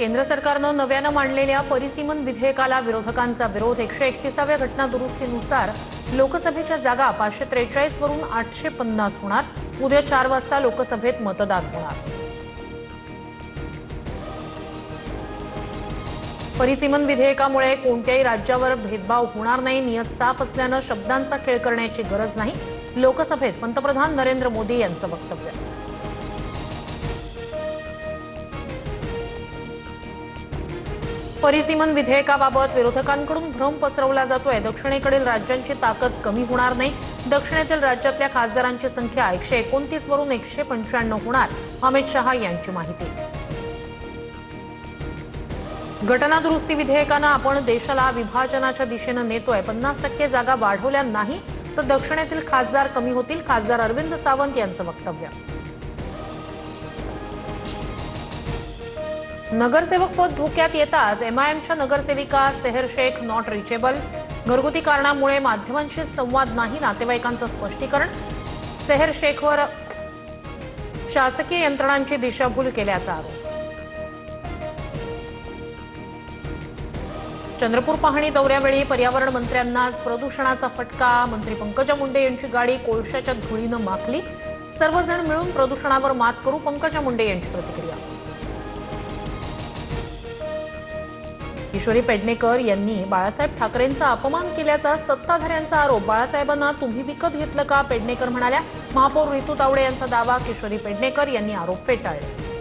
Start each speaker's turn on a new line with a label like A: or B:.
A: केंद्र सरकारनं नव्यानं मांडलेल्या परिसीमन विधेयकाला विरोधकांचा विरोध। 131व्या घटना दुरुस्तीनुसार लोकसभेच्या जागा 543 वरून 850 होणार। उद्या 4 वाजता लोकसभेत मतदान होणार। परिसीमन विधेयकामुळे कोणत्याही राज्यावर भेदभाव होणार नाही। नियत साफ असल्यानं शब्दांचा खेळ करण्याची गरज नाही। लोकसभेत पंतप्रधान नरेंद्र मोदी यांचं वक्तव्य। परिसीमन विधेयकाबाबत विरोधकांकडून भ्रम पसरवला जातोय। दक्षिणेकडील राज्यांची ताकद कमी होणार नाही। दक्षिणेतील राज्यातल्या खासदारांची संख्या 129 वरून 195 होणार। अमित शहा यांची माहिती। घटना दुरुस्ती विधेयकानं आपण देशाला विभाजनाच्या दिशेने नेतोय। 50% जागा वाढवल्या नाही तर दक्षिणेतील खासदार कमी होतील। खासदार अरविंद सावंत यांचं वक्तव्य। नगरसेवक पद धोक्यात येताच एमआयएमच्या नगरसेविका सेहर शेख नॉट रिचेबल। घरगुती कारणामुळे माध्यमांशी संवाद नाही, नातेवाईकांचं स्पष्टीकरण। सेहर शेखवर शासकीय यंत्रणांची दिशाभूल केल्याचा आरोप। चंद्रपूर पाहणी दौऱ्यावेळी पर्यावरण मंत्र्यांनाच प्रदूषणाचा फटका। मंत्री पंकजा मुंडे यांची गाडी कोळशाच्या धुळीनं माखली। सर्वजण मिळून प्रदूषणावर मात करू, पंकजा मुंडे यांची प्रतिक्रिया। किशोरी पेडणेकर यांनी बाळासाहेब ठाकरेंचा अपमान केल्याचा सत्ताधाऱ्यांचा आरोप। बाळासाहेबांना तुम्ही विकत घेतलं का, पेडणेकर म्हणाल्या। महापौर रितू तावडे यांचा दावा। किशोरी पेडणेकर यांनी आरोप फेटाळले।